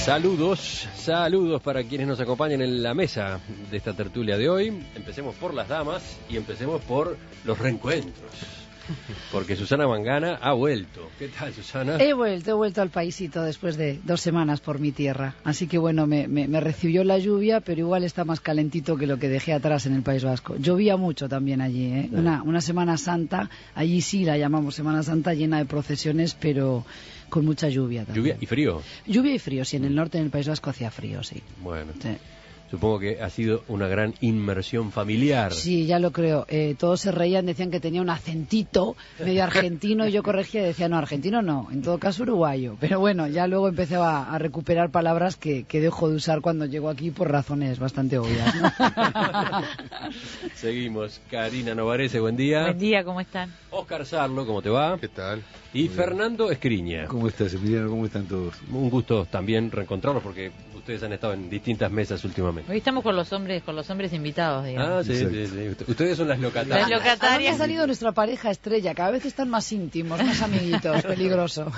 Saludos para quienes nos acompañan en la mesa de esta tertulia de hoy. Empecemos por las damas y empecemos por los reencuentros. Porque Susana Mangana ha vuelto. ¿Qué tal, Susana? He vuelto al paisito después de 2 semanas por mi tierra. Así que bueno, me recibió la lluvia, pero igual está más calentito que lo que dejé atrás en el País Vasco. Llovía mucho también allí, ¿eh? Una Semana Santa, allí sí la llamamos Semana Santa, llena de procesiones, pero con mucha lluvia también. ¿Lluvia y frío? Lluvia y frío, sí. En el norte, en el País Vasco, hacía frío, sí. Bueno. Sí. Supongo que ha sido una gran inmersión familiar. Sí, ya lo creo. Todos se reían, decían que tenía un acentito medio argentino y yo corregía y decía, no, argentino no, en todo caso uruguayo. Pero bueno, ya luego empecé a recuperar palabras que dejo de usar cuando llego aquí por razones bastante obvias, ¿no? Seguimos. Karina Novarese, buen día. Buen día, ¿cómo están? Oscar Sarlo, ¿cómo te va? ¿Qué tal? Y Muy Fernando Escriña. ¿Cómo estás, Emiliano? ¿Cómo están todos? Un gusto también reencontrarlos porque ustedes han estado en distintas mesas últimamente. Hoy estamos con los hombres invitados, digamos. Ah, sí. Ustedes son las locatarias. Las locatarias. Ha salido nuestra pareja estrella, cada vez están más íntimos, más amiguitos, peligroso.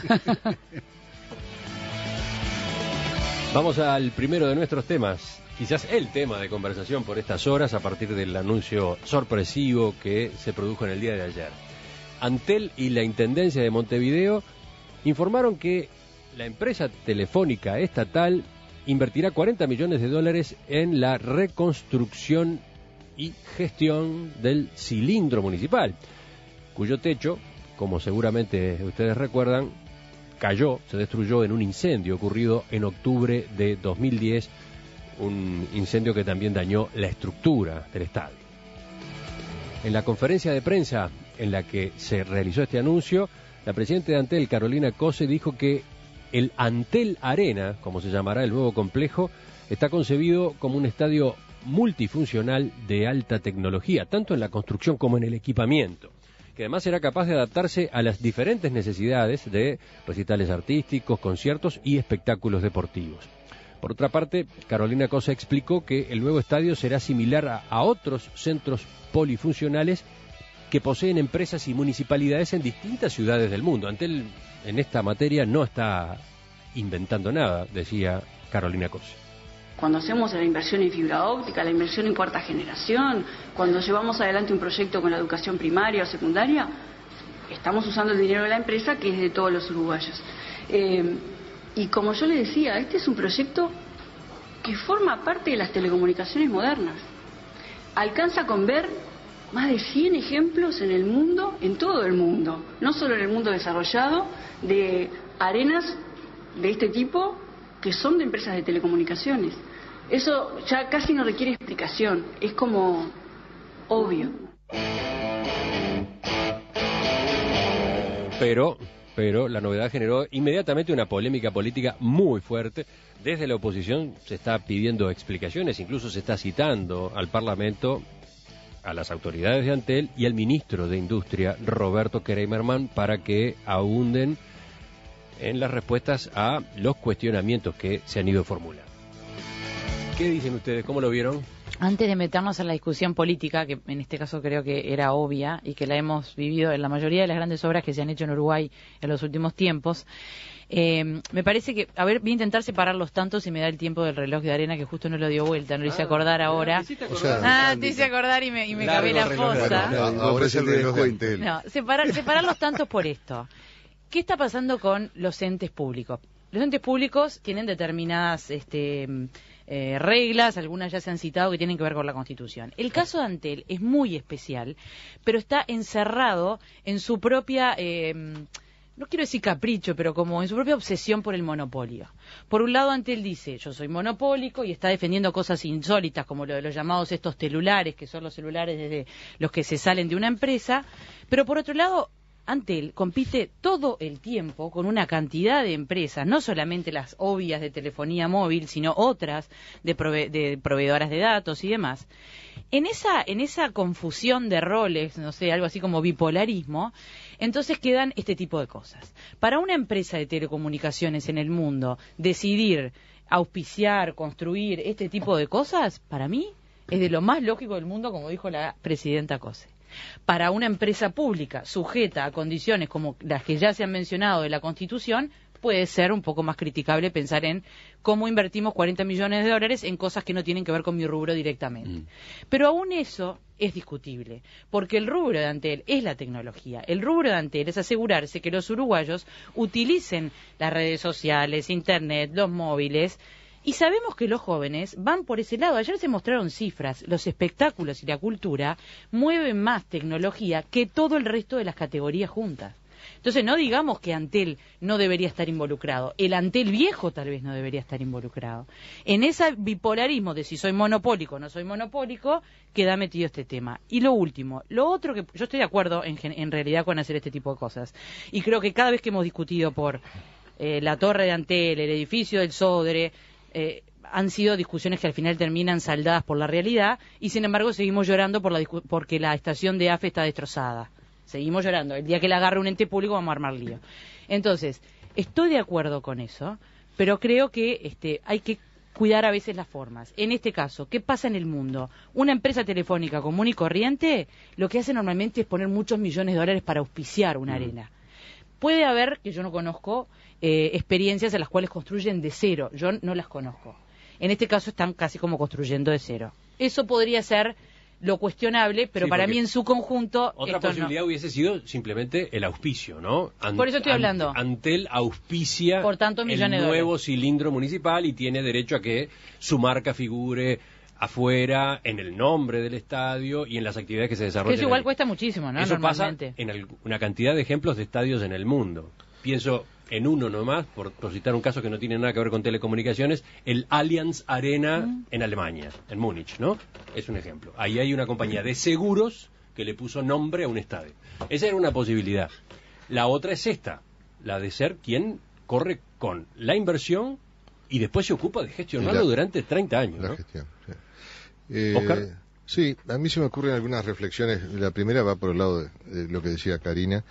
Vamos al primero de nuestros temas, quizás el tema de conversación por estas horas a partir del anuncio sorpresivo que se produjo en el día de ayer. Antel y la Intendencia de Montevideo informaron que la empresa telefónica estatal invertirá $40 millones en la reconstrucción y gestión del cilindro municipal, cuyo techo, como seguramente ustedes recuerdan, se destruyó en un incendio ocurrido en octubre de 2010, un incendio que también dañó la estructura del estadio. En la conferencia de prensa en la que se realizó este anuncio, la presidenta de Antel, Carolina Cose, dijo que el Antel Arena, como se llamará el nuevo complejo, está concebido como un estadio multifuncional de alta tecnología, tanto en la construcción como en el equipamiento, que además será capaz de adaptarse a las diferentes necesidades de recitales artísticos, conciertos y espectáculos deportivos. Por otra parte, Carolina Cose explicó que el nuevo estadio será similar a otros centros polifuncionales que poseen empresas y municipalidades en distintas ciudades del mundo. Antel en esta materia no está inventando nada, decía Carolina Cose. Cuando hacemos la inversión en fibra óptica, la inversión en cuarta generación, cuando llevamos adelante un proyecto con la educación primaria o secundaria, estamos usando el dinero de la empresa, que es de todos los uruguayos. Y como yo le decía, este es un proyecto que forma parte de las telecomunicaciones modernas. Alcanza con ver más de 100 ejemplos en el mundo, en todo el mundo, no solo en el mundo desarrollado, de arenas de este tipo que son de empresas de telecomunicaciones. Eso ya casi no requiere explicación, es como obvio. Pero la novedad generó inmediatamente una polémica política muy fuerte. Desde la oposición se está pidiendo explicaciones, incluso se está citando al Parlamento, a las autoridades de Antel y al ministro de Industria, Roberto Kreimerman, para que abunden en las respuestas a los cuestionamientos que se han ido formulando. ¿Qué dicen ustedes? ¿Cómo lo vieron? Antes de meternos en la discusión política, que en este caso creo que era obvia y que la hemos vivido en la mayoría de las grandes obras que se han hecho en Uruguay en los últimos tiempos, me parece que, voy a intentar separar los tantos si me da el tiempo del reloj de arena, que justo no lo dio vuelta, no lo hice acordar ahora. Te hice acordar y me cabé la fosa. Ahora es el reloj de Antel. No, separar los tantos por esto. ¿Qué está pasando con los entes públicos? Los entes públicos tienen determinadas reglas, algunas ya se han citado que tienen que ver con la Constitución. El caso de Antel es muy especial, pero está encerrado en su propia, no quiero decir capricho, pero como en su propia obsesión por el monopolio. Por un lado, Antel dice, yo soy monopólico y está defendiendo cosas insólitas como lo de los llamados estos telulares, que son los celulares desde los que se salen de una empresa, pero por otro lado, Antel compite todo el tiempo con una cantidad de empresas, no solamente las obvias de telefonía móvil, sino otras de proveedoras de datos y demás. En esa confusión de roles, no sé, algo así como bipolarismo, entonces quedan este tipo de cosas. Para una empresa de telecomunicaciones en el mundo, decidir auspiciar, construir este tipo de cosas, para mí, es de lo más lógico del mundo, como dijo la presidenta Cose. Para una empresa pública sujeta a condiciones como las que ya se han mencionado de la Constitución, puede ser un poco más criticable pensar en cómo invertimos 40 millones de dólares en cosas que no tienen que ver con mi rubro directamente. Pero aún eso es discutible, porque el rubro de Antel es la tecnología. El rubro de Antel es asegurarse que los uruguayos utilicen las redes sociales, internet, los móviles. Y sabemos que los jóvenes van por ese lado. Ayer se mostraron cifras. Los espectáculos y la cultura mueven más tecnología que todo el resto de las categorías juntas. Entonces, no digamos que Antel no debería estar involucrado. El Antel viejo tal vez no debería estar involucrado. En ese bipolarismo de si soy monopólico o no soy monopólico, queda metido este tema. Y lo último, lo otro que yo estoy de acuerdo en realidad con hacer este tipo de cosas. Y creo que cada vez que hemos discutido por la torre de Antel, el edificio del Sodre, han sido discusiones que al final terminan saldadas por la realidad y sin embargo seguimos llorando porque la estación de AFE está destrozada. Seguimos llorando. El día que la agarre un ente público vamos a armar lío. Entonces, estoy de acuerdo con eso, pero creo que hay que cuidar a veces las formas. En este caso, ¿qué pasa en el mundo? Una empresa telefónica común y corriente lo que hace normalmente es poner muchos millones de dólares para auspiciar una arena. Puede haber, que yo no conozco, experiencias en las cuales construyen de cero. Yo no las conozco. En este caso están casi como construyendo de cero. Eso podría ser lo cuestionable, pero sí, para mí en su conjunto... Otra posibilidad hubiese sido simplemente el auspicio, ¿no? Por eso estoy hablando. Antel auspicia por tanto, el nuevo cilindro municipal y tiene derecho a que su marca figure afuera, en el nombre del estadio y en las actividades que se desarrollan. Que eso igual cuesta muchísimo, ¿no? Eso Normalmente. pasa en una cantidad de ejemplos de estadios en el mundo. Pienso en uno nomás, por citar un caso que no tiene nada que ver con telecomunicaciones, el Allianz Arena en Alemania, en Múnich, ¿no? Es un ejemplo. Ahí hay una compañía de seguros que le puso nombre a un estadio. Esa era una posibilidad. La otra es esta, la de ser quien corre con la inversión y después se ocupa de gestionarlo durante 30 años, ¿no? La gestión, sí. ¿Oscar? Sí, a mí se me ocurren algunas reflexiones. La primera va por el lado de lo que decía Karina.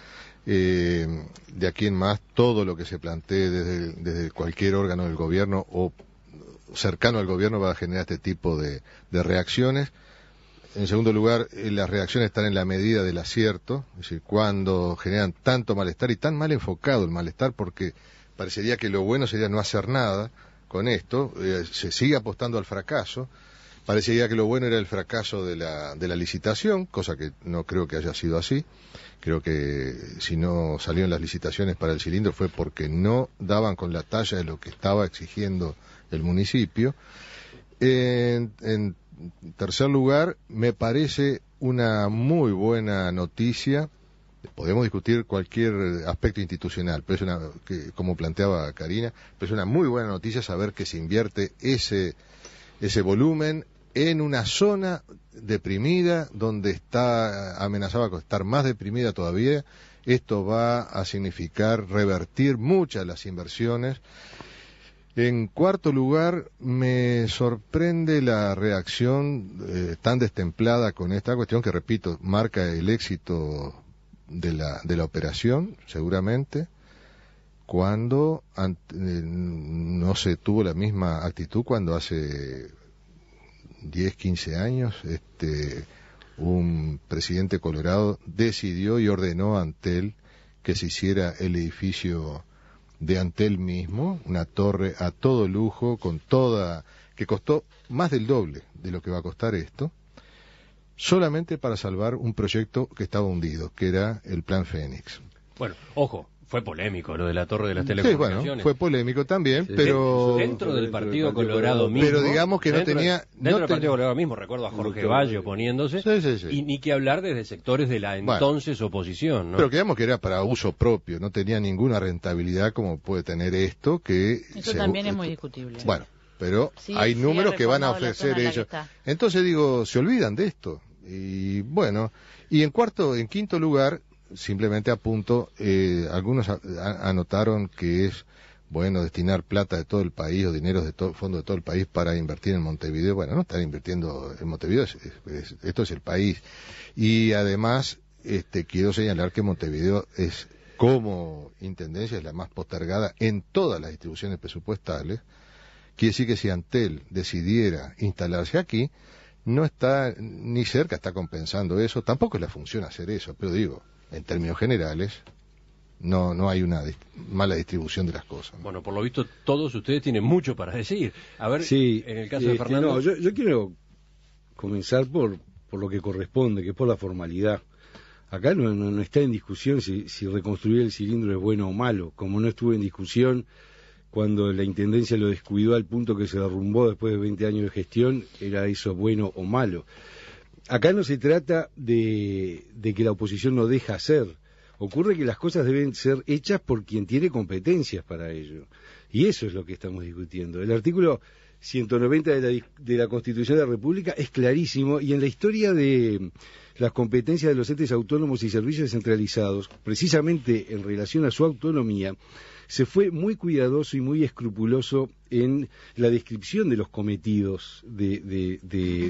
De aquí en más, todo lo que se plantee desde cualquier órgano del gobierno o cercano al gobierno va a generar este tipo de reacciones. En segundo lugar, las reacciones están en la medida del acierto, es decir, cuando generan tanto malestar y tan mal enfocado el malestar, porque parecería que lo bueno sería no hacer nada con esto, se sigue apostando al fracaso. Parecería que lo bueno era el fracaso de la licitación, cosa que no creo que haya sido así. Creo que si no salieron las licitaciones para el cilindro fue porque no daban con la talla de lo que estaba exigiendo el municipio. En tercer lugar, me parece una muy buena noticia. Podemos discutir cualquier aspecto institucional, pero como planteaba Karina, pero es una muy buena noticia saber que se invierte ese volumen en una zona deprimida donde está amenazada con estar más deprimida todavía. Esto va a significar revertir muchas de las inversiones. En cuarto lugar, me sorprende la reacción tan destemplada con esta cuestión que, repito, marca el éxito de la operación, seguramente, cuando no se tuvo la misma actitud cuando hace 10, 15 años, un presidente colorado decidió y ordenó a Antel que se hiciera el edificio de Antel mismo, una torre a todo lujo, que costó más del doble de lo que va a costar esto, solamente para salvar un proyecto que estaba hundido, que era el Plan Fénix. Bueno, ojo. Fue polémico lo de la torre de las telecomunicaciones. Sí, bueno, fue polémico también, sí, pero... Dentro del Partido Colorado mismo... Pero digamos que dentro del Partido Colorado mismo, recuerdo a Jorge Valle oponiéndose, sí. Y ni que hablar desde sectores de la entonces oposición, ¿no? Pero digamos que era para uso propio, no tenía ninguna rentabilidad como puede tener esto, que... Eso también es muy discutible. Bueno, pero hay números que van a ofrecer ellos. Entonces digo, se olvidan de esto. Y bueno, y en quinto lugar... Simplemente apunto, algunos anotaron que es bueno destinar plata de todo el país o dinero de fondo de todo el país para invertir en Montevideo. Bueno, no están invirtiendo en Montevideo, esto es el país. Y además, quiero señalar que Montevideo es, como intendencia, es la más postergada en todas las distribuciones presupuestales. Quiere decir que si Antel decidiera instalarse aquí, no está ni cerca, está compensando eso. Tampoco es la función hacer eso, pero digo, en términos generales, no hay una mala distribución de las cosas. Bueno, por lo visto todos ustedes tienen mucho para decir. A ver, sí, en el caso de Fernando... No, yo quiero comenzar por lo que corresponde, que es por la formalidad. Acá no está en discusión si reconstruir el cilindro es bueno o malo, como no estuvo en discusión cuando la Intendencia lo descuidó al punto que se derrumbó después de 20 años de gestión, era eso bueno o malo. Acá no se trata de que la oposición no deja hacer. Ocurre que las cosas deben ser hechas por quien tiene competencias para ello. Y eso es lo que estamos discutiendo. El artículo 190 de la Constitución de la República es clarísimo, y en la historia de las competencias de los entes autónomos y servicios descentralizados, precisamente en relación a su autonomía, se fue muy cuidadoso y muy escrupuloso en la descripción de los cometidos de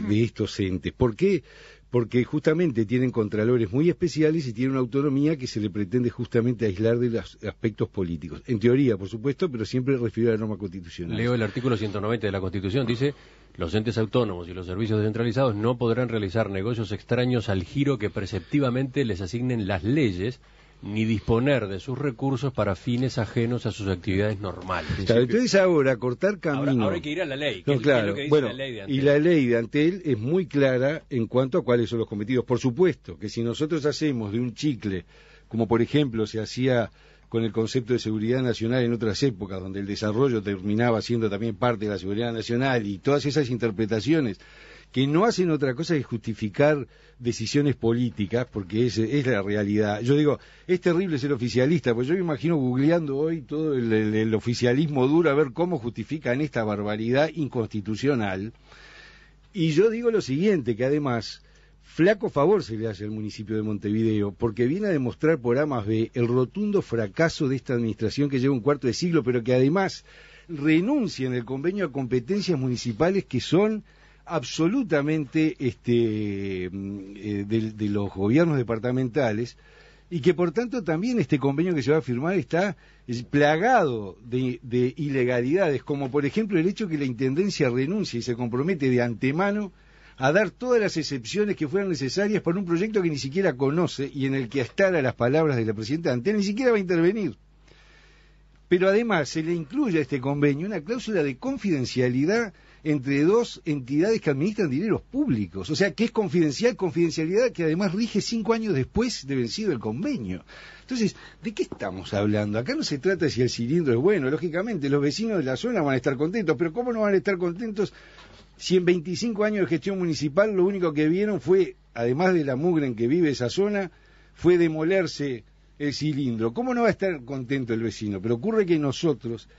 estos entes. ¿Por qué? Porque justamente tienen contralores muy especiales y tienen una autonomía que se le pretende justamente aislar de los aspectos políticos. En teoría, por supuesto, pero siempre refirió a la norma constitucional. Leo el artículo 190 de la Constitución, dice: los entes autónomos y los servicios descentralizados no podrán realizar negocios extraños al giro que preceptivamente les asignen las leyes, ni disponer de sus recursos para fines ajenos a sus actividades normales. Claro, entonces ahora cortar camino... Ahora hay que ir a la ley. No, claro, es lo que dice bueno, la ley de Antel. y la ley de Antel es muy clara en cuanto a cuáles son los cometidos. Por supuesto que si nosotros hacemos de un chicle, como por ejemplo se hacía con el concepto de seguridad nacional en otras épocas, donde el desarrollo terminaba siendo también parte de la seguridad nacional, y todas esas interpretaciones que no hacen otra cosa que justificar decisiones políticas, porque es la realidad. Yo digo, es terrible ser oficialista, pues yo me imagino googleando hoy todo el oficialismo duro a ver cómo justifican esta barbaridad inconstitucional. Y yo digo lo siguiente, que además flaco favor se le hace al municipio de Montevideo, porque viene a demostrar por A más B el rotundo fracaso de esta administración que lleva un cuarto de siglo, pero que además renuncia en el convenio a competencias municipales que son absolutamente de los gobiernos departamentales, y que por tanto también este convenio que se va a firmar está plagado de ilegalidades, como por ejemplo el hecho que la Intendencia renuncia y se compromete de antemano a dar todas las excepciones que fueran necesarias para un proyecto que ni siquiera conoce y en el que, hasta las palabras de la presidenta Antel, ni siquiera va a intervenir. Pero además se le incluye a este convenio una cláusula de confidencialidad entre dos entidades que administran dineros públicos, o sea que es confidencialidad que además rige 5 años después de vencido el convenio. Entonces, ¿de qué estamos hablando? Acá no se trata de si el cilindro es bueno, lógicamente los vecinos de la zona van a estar contentos, pero ¿cómo no van a estar contentos si en 25 años de gestión municipal lo único que vieron fue, además de la mugre en que vive esa zona, fue demolerse el cilindro? ¿Cómo no va a estar contento el vecino? Pero ocurre que nosotros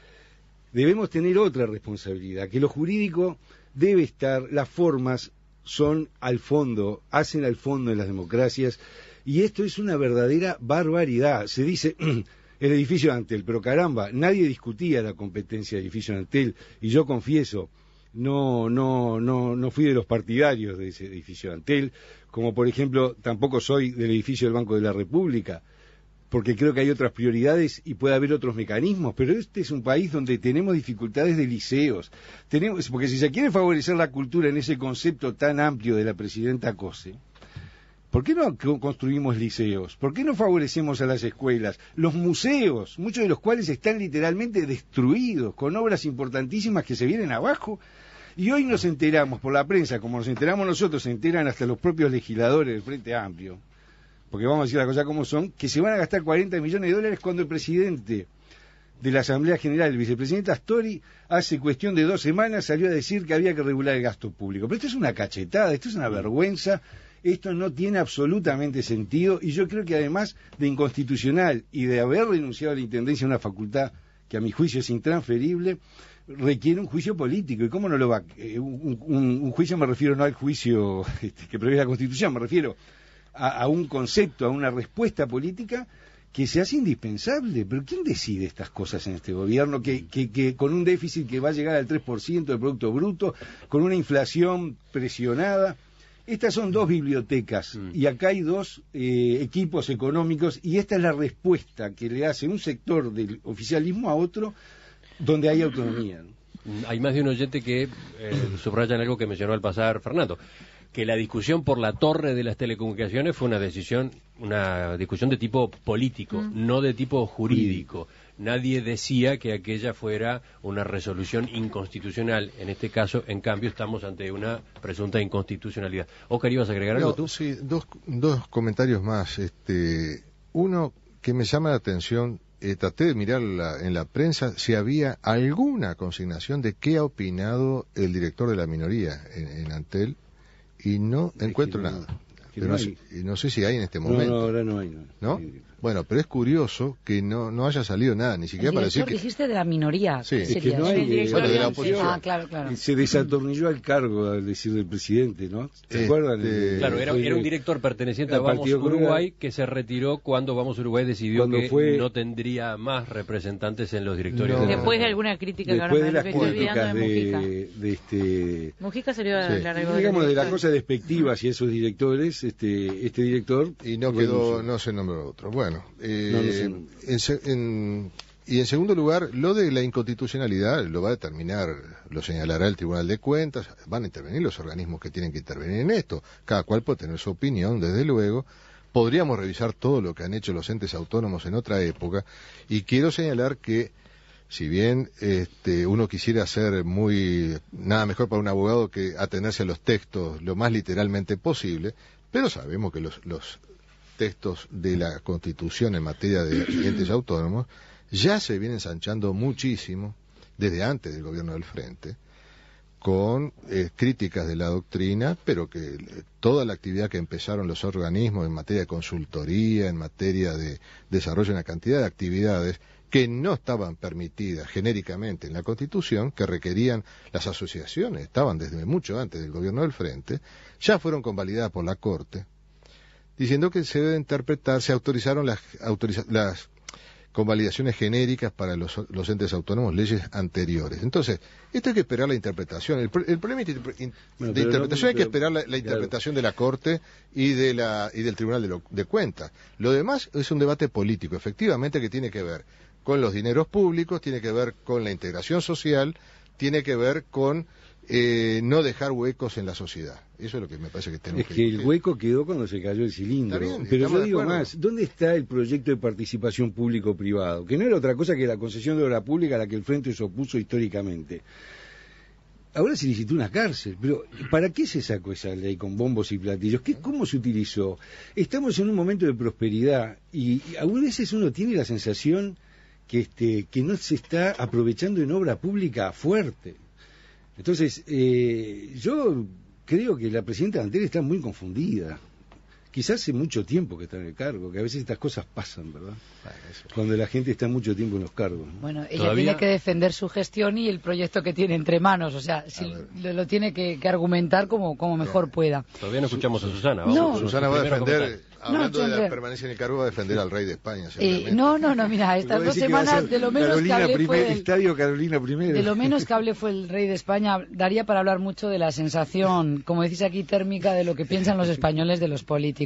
debemos tener otra responsabilidad, que lo jurídico debe estar, las formas son al fondo, hacen al fondo en las democracias, y esto es una verdadera barbaridad. Se dice el edificio de Antel, pero caramba, nadie discutía la competencia del edificio de Antel, y yo confieso, no fui de los partidarios de ese edificio de Antel, como por ejemplo tampoco soy del edificio del Banco de la República, porque creo que hay otras prioridades y puede haber otros mecanismos, pero este es un país donde tenemos dificultades de liceos, porque si se quiere favorecer la cultura en ese concepto tan amplio de la presidenta Cose, ¿por qué no construimos liceos? ¿Por qué no favorecemos a las escuelas? Los museos, muchos de los cuales están literalmente destruidos, con obras importantísimas que se vienen abajo, y hoy nos enteramos por la prensa, como nos enteramos nosotros, se enteran hasta los propios legisladores del Frente Amplio, porque vamos a decir las cosas como son, que se van a gastar $40 millones cuando el presidente de la Asamblea General, el vicepresidente Astori, hace cuestión de 2 semanas salió a decir que había que regular el gasto público. Pero esto es una cachetada, esto es una vergüenza, esto no tiene absolutamente sentido, y yo creo que además de inconstitucional y de haber renunciado a la Intendencia a una facultad que a mi juicio es intransferible, requiere un juicio político. ¿Y cómo no lo va? Un juicio, me refiero no al juicio que prevé la Constitución, me refiero a un concepto, a una respuesta política que se hace indispensable. Pero ¿quién decide estas cosas en este gobierno? Que con un déficit que va a llegar al 3% del Producto Bruto, con una inflación presionada. Estas son 2 bibliotecas y acá hay 2 equipos económicos, y esta es la respuesta que le hace un sector del oficialismo a otro donde hay autonomía, ¿no? Hay más de un oyente que subrayan algo que mencionó al pasar Fernando. que la discusión por la torre de las telecomunicaciones fue una discusión de tipo político, no de tipo jurídico. Nadie decía que aquella fuera una resolución inconstitucional. En este caso, en cambio, estamos ante una presunta inconstitucionalidad. Oscar, ¿ibas a agregar algo tú? Sí, dos comentarios más. Uno que me llama la atención, traté de mirar en la prensa si había alguna consignación de qué ha opinado el director de la minoría en Antel, y no encuentro nada. Pero no sé si hay en este momento. No, ahora no hay. ¿No? Bueno, pero es curioso que no haya salido nada, ni siquiera para decir que... dijiste de la minoría. Sí, es que no hay... Bueno, de la oposición. Ah, claro. Se desatornilló al cargo, al decir del presidente, ¿no? ¿Se acuerdan? Claro, era un director perteneciente a Vamos Uruguay que se retiró cuando Vamos Uruguay decidió que no tendría más representantes en los directorios. Después de alguna crítica que ahora me estoy olvidando de Mujica. Mujica salió a la regla. Digamos, de la cosa despectiva hacia esos directores, este director... Y no quedó, no se nombró otro. Bueno... y en segundo lugar, lo de la inconstitucionalidad lo va a determinar, lo señalará el Tribunal de Cuentas, van a intervenir los organismos que tienen que intervenir en esto, cada cual puede tener su opinión, desde luego. Podríamos revisar todo lo que han hecho los entes autónomos en otra época, y quiero señalar que si bien uno quisiera ser nada mejor para un abogado que atenerse a los textos lo más literalmente posible, pero sabemos que los textos de la Constitución en materia de entes autónomos ya se vienen ensanchando muchísimo desde antes del gobierno del Frente, con críticas de la doctrina, pero que toda la actividad que empezaron los organismos en materia de consultoría, en materia de desarrollo de una cantidad de actividades que no estaban permitidas genéricamente en la Constitución, que requerían las asociaciones, estaban desde mucho antes del gobierno del Frente, ya fueron convalidadas por la Corte, diciendo que se debe interpretar, se autorizaron las convalidaciones genéricas para los entes autónomos, leyes anteriores. Entonces, esto hay que esperar la interpretación. El problema de interpretación hay que esperar la interpretación de la Corte y del Tribunal de Cuentas. Lo demás es un debate político, efectivamente, que tiene que ver con los dineros públicos, tiene que ver con la integración social, tiene que ver con no dejar huecos en la sociedad. Eso es lo que me parece que tenemos que... Es que el hueco quedó cuando se cayó el cilindro. Bien, pero yo digo más, ¿dónde está el proyecto de participación público-privado? Que no era otra cosa que la concesión de obra pública a la que el Frente se opuso históricamente. Ahora se licitó una cárcel, pero ¿para qué se sacó esa ley con bombos y platillos? ¿Cómo se utilizó? Estamos en un momento de prosperidad y a veces uno tiene la sensación que no se está aprovechando en obra pública fuerte. Entonces, yo creo que la presidenta Antel está muy confundida. Quizás hace mucho tiempo que está en el cargo, que a veces estas cosas pasan, ¿verdad? Cuando la gente está mucho tiempo en los cargos, ¿no? Bueno, ella tiene que defender su gestión y el proyecto que tiene entre manos, o sea, lo tiene que argumentar como mejor pueda. Todavía no escuchamos a Susana. Susana va a defender, hablando de la permanencia en el cargo, va a defender al rey de España. No, mira, estas 2 semanas de lo menos que hablé fue Estadio Carolina I. De lo menos que hablé fue el rey de España. Daría para hablar mucho de la sensación, como decís aquí, térmica de lo que piensan los españoles de los políticos.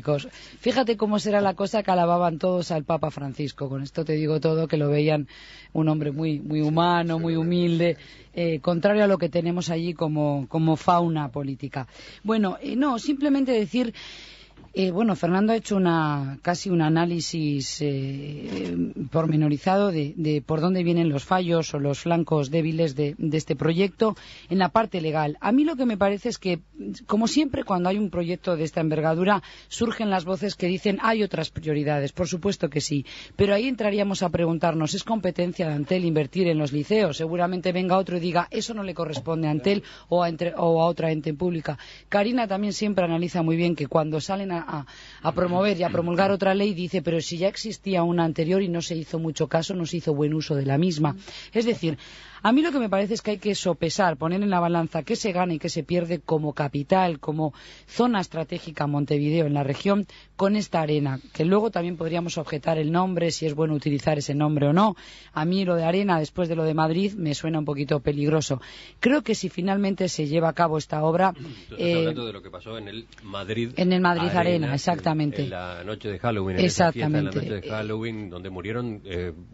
Fíjate cómo será la cosa que alababan todos al Papa Francisco. Con esto te digo todo, que lo veían un hombre muy humano, muy humilde, contrario a lo que tenemos allí como fauna política. Bueno, simplemente decir... Fernando ha hecho casi un análisis pormenorizado de por dónde vienen los fallos o los flancos débiles de este proyecto en la parte legal. A mí lo que me parece es que, como siempre, cuando hay un proyecto de esta envergadura, surgen las voces que dicen hay otras prioridades. Por supuesto que sí, pero ahí entraríamos a preguntarnos, ¿es competencia de Antel invertir en los liceos? Seguramente venga otro y diga, eso no le corresponde a Antel o a otra ente pública. Karina también siempre analiza muy bien que cuando salen a promover y a promulgar otra ley, dice, pero si ya existía una anterior y no se hizo mucho caso, no se hizo buen uso de la misma. Es decir, a mí lo que me parece es que hay que sopesar, poner en la balanza qué se gana y qué se pierde como capital, como zona estratégica Montevideo en la región, con esta arena, que luego también podríamos objetar el nombre, si es bueno utilizar ese nombre o no. A mí lo de arena, después de lo de Madrid, me suena un poquito peligroso. Creo que si finalmente se lleva a cabo esta obra... Estás hablando de lo que pasó en el Madrid... En el Madrid Arena, exactamente. En la noche de Halloween, exactamente. En la noche de Halloween, donde murieron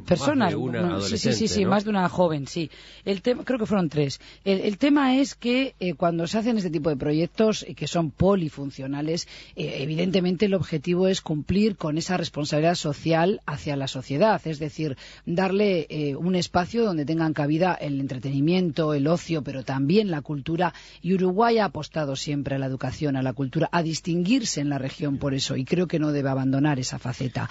personas, más de una adolescente, sí, ¿no? Más de una joven, sí. El tema, creo que fueron 3. El tema es que cuando se hacen este tipo de proyectos que son polifuncionales, evidentemente el objetivo es cumplir con esa responsabilidad social hacia la sociedad, es decir, darle un espacio donde tengan cabida el entretenimiento, el ocio, pero también la cultura. Y Uruguay ha apostado siempre a la educación, a la cultura, a distinguirse en la región por eso, y creo que no debe abandonar esa faceta.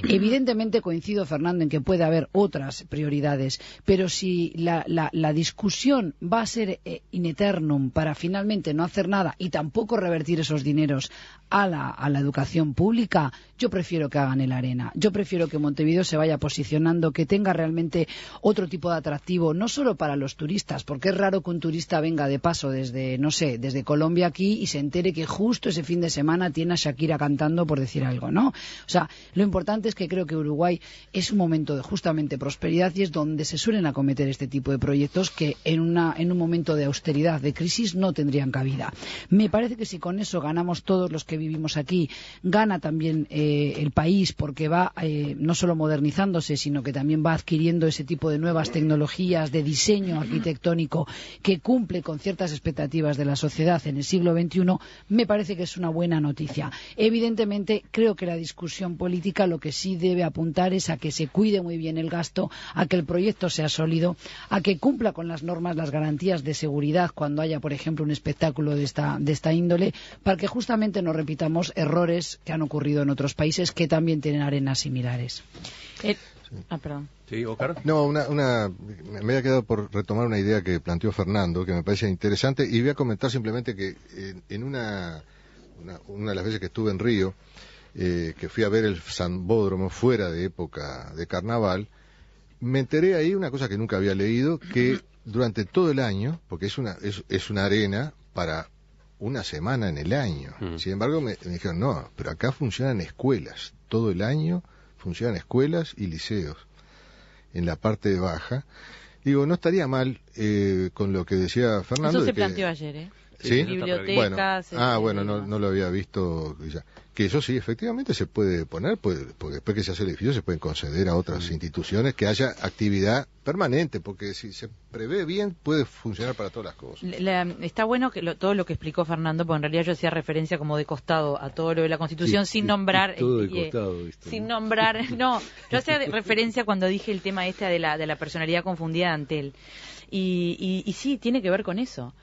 Evidentemente coincido, Fernando, en que puede haber otras prioridades, pero si la discusión va a ser in eternum para finalmente no hacer nada y tampoco revertir esos dineros a la educación pública, yo prefiero que hagan el Arena. Yo prefiero que Montevideo se vaya posicionando, que tenga realmente otro tipo de atractivo, no solo para los turistas, porque es raro que un turista venga de paso desde Colombia aquí y se entere que justo ese fin de semana tiene a Shakira cantando, por decir algo, ¿no? O sea, lo importante es que creo que Uruguay es un momento de justamente prosperidad y es donde se suelen acometer este tipo de proyectos que en un momento de austeridad, de crisis, no tendrían cabida. Me parece que si con eso ganamos todos los que vivimos aquí, gana también el país, porque va no solo modernizándose, sino que también va adquiriendo ese tipo de nuevas tecnologías de diseño arquitectónico que cumple con ciertas expectativas de la sociedad en el siglo XXI. Me parece que es una buena noticia. Evidentemente, creo que la discusión política lo que sí debe apuntar es a que se cuide muy bien el gasto, a que el proyecto sea sólido, a que cumpla con las normas, las garantías de seguridad cuando haya, por ejemplo, un espectáculo de esta índole, para que justamente no repitamos errores que han ocurrido en otros países que también tienen arenas similares. Perdón. Sí, Óscar. No, me había quedado por retomar una idea que planteó Fernando, que me parece interesante, y voy a comentar simplemente que en una de las veces que estuve en Río, que fui a ver el Sambódromo fuera de época de carnaval, me enteré ahí una cosa que nunca había leído, que durante todo el año, porque es una arena para una semana en el año. Sin embargo, me dijeron, no, pero acá funcionan escuelas, todo el año funcionan escuelas y liceos, en la parte baja. Digo, no estaría mal con lo que decía Fernando. Eso se planteó ayer, ¿eh? ¿Sí? Bibliotecas. Bueno, no lo había visto ya. Que eso sí, efectivamente se puede poner, porque después que se hace el edificio se pueden conceder a otras instituciones que haya actividad permanente, porque si se prevé bien puede funcionar para todas las cosas. Está bueno que todo lo que explicó Fernando, porque en realidad yo hacía referencia como de costado a todo lo de la Constitución, sin nombrar... Todo de costado, sin nombrar... No, yo hacía referencia cuando dije el tema de la personalidad confundida de Antel. Y sí, tiene que ver con eso.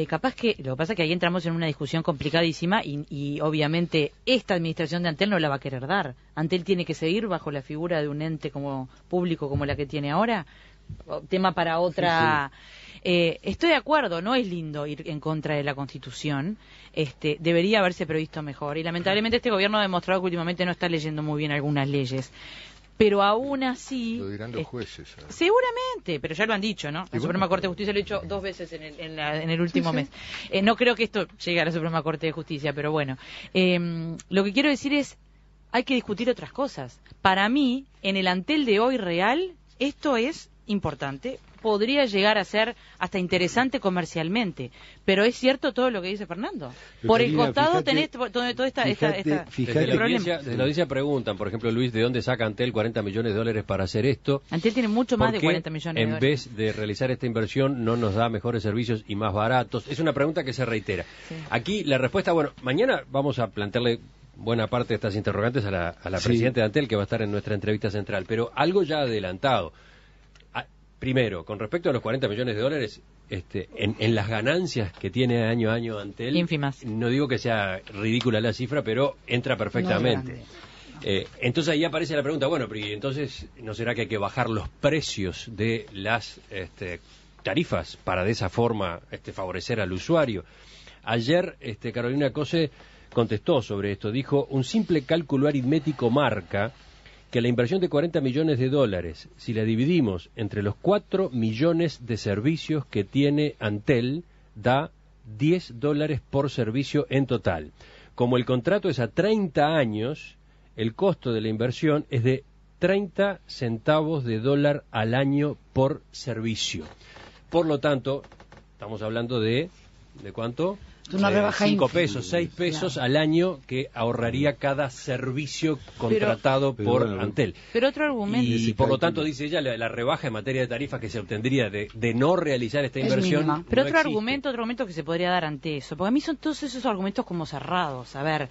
Capaz que, lo que pasa es que ahí entramos en una discusión complicadísima y obviamente esta administración de Antel no la va a querer dar. Antel tiene que seguir bajo la figura de un ente como público como la que tiene ahora. Tema para otra... Sí. Estoy de acuerdo, no es lindo ir en contra de la Constitución, debería haberse previsto mejor y lamentablemente este gobierno ha demostrado que últimamente no está leyendo muy bien algunas leyes. Pero aún así... Lo dirán los jueces. Seguramente, pero ya lo han dicho, ¿no? La Suprema Corte de Justicia lo ha dicho 2 veces en el último mes. No creo que esto llegue a la Suprema Corte de Justicia, pero bueno. Lo que quiero decir es, hay que discutir otras cosas. Para mí, en el Antel de hoy real, esto es importante. Podría llegar a ser hasta interesante comercialmente, pero es cierto todo lo que dice Fernando. Pero por Karina, el costado fíjate, tenés toda esta Desde la audiencia preguntan, por ejemplo, Luis, ¿de dónde saca Antel 40 millones de dólares para hacer esto? Antel tiene mucho más de 40 millones de dólares. En vez de realizar esta inversión, no nos da mejores servicios y más baratos. Es una pregunta que se reitera. Sí. Aquí la respuesta, bueno, mañana vamos a plantearle buena parte de estas interrogantes a la presidenta de Antel, que va a estar en nuestra entrevista central, pero algo ya adelantado. Primero, con respecto a los 40 millones de dólares, en las ganancias que tiene año a año Antel, ínfimas. No digo que sea ridícula la cifra, pero entra perfectamente. Entonces ahí aparece la pregunta, bueno, pero entonces, ¿no será que hay que bajar los precios de las tarifas para de esa forma favorecer al usuario? Ayer Carolina Cose contestó sobre esto, dijo, un simple cálculo aritmético marca que la inversión de 40 millones de dólares, si la dividimos entre los 4 millones de servicios que tiene Antel, da $10 por servicio en total. Como el contrato es a 30 años, el costo de la inversión es de 30 centavos de dólar al año por servicio. Por lo tanto, estamos hablando ¿de cuánto? una rebaja 5 pesos, 6 pesos al año que ahorraría cada servicio contratado por Antel. Pero otro argumento... Y por lo tanto, dice ella, la rebaja en materia de tarifas que se obtendría de no realizar esta inversión... Mínima. Pero no otro existe. argumento que se podría dar ante eso, porque a mí son todos esos argumentos como cerrados. A ver,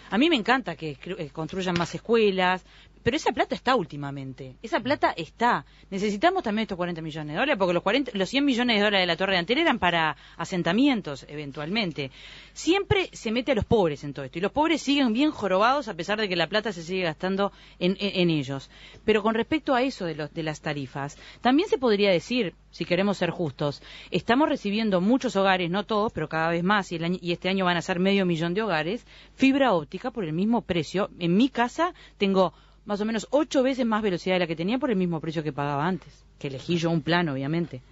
a mí me encanta que construyan más escuelas, pero esa plata está últimamente. Esa plata está. Necesitamos también estos 40 millones de dólares, porque los 100 millones de dólares de la Torre de Antel eran para asentamientos, eventualmente. Siempre se mete a los pobres en todo esto, y los pobres siguen bien jorobados a pesar de que la plata se sigue gastando en ellos. Pero con respecto a eso de las tarifas, también se podría decir, si queremos ser justos, estamos recibiendo muchos hogares, no todos, pero cada vez más, y este año van a ser 500.000 de hogares, fibra óptica por el mismo precio. En mi casa tengo más o menos 8 veces más velocidad de la que tenía por el mismo precio que pagaba antes, que elegí yo un plan, obviamente.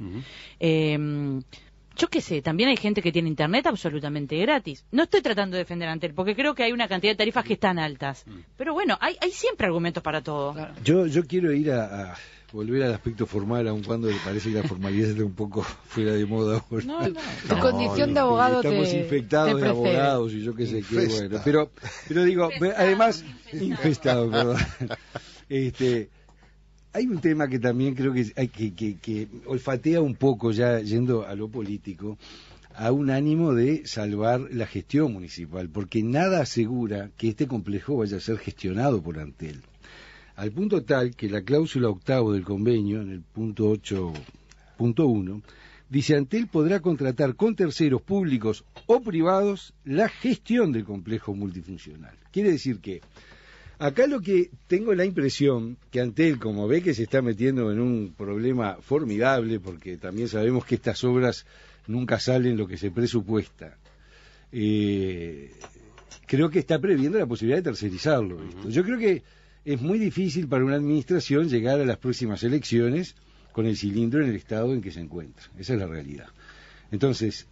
Yo qué sé, también hay gente que tiene internet absolutamente gratis. No estoy tratando de defender a Antel, porque creo que hay una cantidad de tarifas que están altas. Pero bueno, hay siempre argumentos para todo. Claro. Yo quiero ir a volver al aspecto formal, aun cuando le parece que la formalidad está un poco fuera de moda ahora. Tu condición de abogado estamos infectados de abogados y yo qué sé qué, bueno. Pero digo, además, infestado, perdón. Hay un tema que también creo que hay que olfatea un poco, ya yendo a lo político, a un ánimo de salvar la gestión municipal, porque nada asegura que este complejo vaya a ser gestionado por Antel. Al punto tal que la cláusula 8º del convenio, en el punto 8.1, dice: Antel podrá contratar con terceros públicos o privados la gestión del complejo multifuncional. Quiere decir que acá lo que tengo la impresión que Antel, como ve que se está metiendo en un problema formidable, porque también sabemos que estas obras nunca salen lo que se presupuesta, creo que está previendo la posibilidad de tercerizarlo. Yo creo que es muy difícil para una administración llegar a las próximas elecciones con el cilindro en el estado en que se encuentra. Esa es la realidad. Entonces,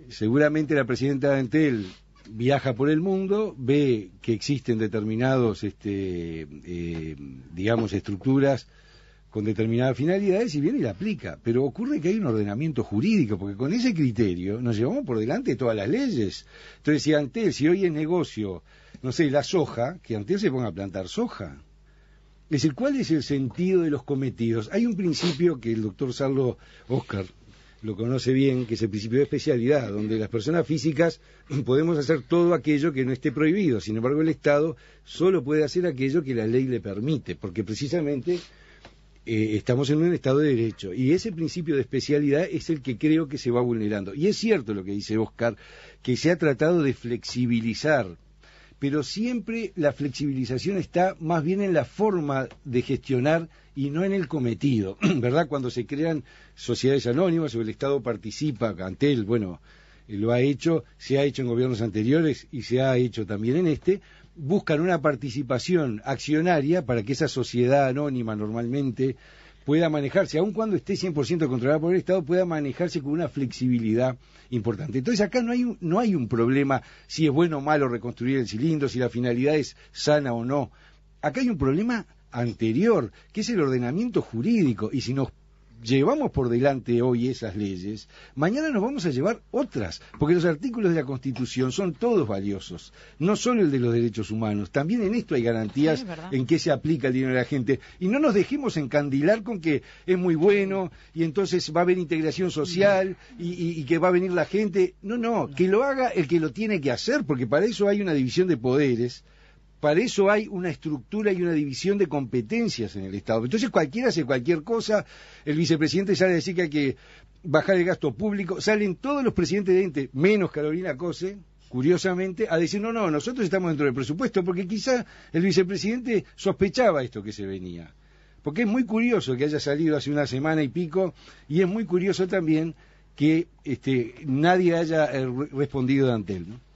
seguramente la presidenta de Antel viaja por el mundo, ve que existen determinados, digamos, estructuras con determinadas finalidades y viene y la aplica. Pero ocurre que hay un ordenamiento jurídico, porque con ese criterio nos llevamos por delante todas las leyes. Entonces, si Antel, si hoy es negocio, no sé, la soja, que Antel se ponga a plantar soja. Es decir, ¿cuál es el sentido de los cometidos? Hay un principio que el doctor Sarlo Oscar lo conoce bien, que es el principio de especialidad, donde las personas físicas podemos hacer todo aquello que no esté prohibido. Sin embargo, el Estado solo puede hacer aquello que la ley le permite, porque precisamente estamos en un Estado de Derecho. Y ese principio de especialidad es el que creo que se va vulnerando. Y es cierto lo que dice Oscar, que se ha tratado de flexibilizar, pero siempre la flexibilización está más bien en la forma de gestionar y no en el cometido, ¿verdad? Cuando se crean sociedades anónimas o el Estado participa, Antel, bueno, lo ha hecho, se ha hecho en gobiernos anteriores y se ha hecho también en buscan una participación accionaria para que esa sociedad anónima normalmente pueda manejarse, aun cuando esté 100% controlada por el Estado, pueda manejarse con una flexibilidad importante. Entonces acá no hay un problema si es bueno o malo reconstruir el cilindro, si la finalidad es sana o no. Acá hay un problema anterior, que es el ordenamiento jurídico, y si nos llevamos por delante hoy esas leyes, mañana nos vamos a llevar otras, porque los artículos de la Constitución son todos valiosos, no solo el de los derechos humanos, también en esto hay garantías en que se aplica el dinero de la gente, y no nos dejemos encandilar con que es muy bueno, y entonces va a haber integración social, y que va a venir la gente. No, que lo haga el que lo tiene que hacer, porque para eso hay una división de poderes, para eso hay una estructura y una división de competencias en el Estado. Entonces cualquiera hace cualquier cosa, el vicepresidente sale a decir que hay que bajar el gasto público, salen todos los presidentes de ente, menos Carolina Cose, curiosamente, a decir, no, nosotros estamos dentro del presupuesto, porque quizá el vicepresidente sospechaba esto que se venía. Porque es muy curioso que haya salido hace una semana y pico, y es muy curioso también que nadie haya respondido de Antel, ¿no?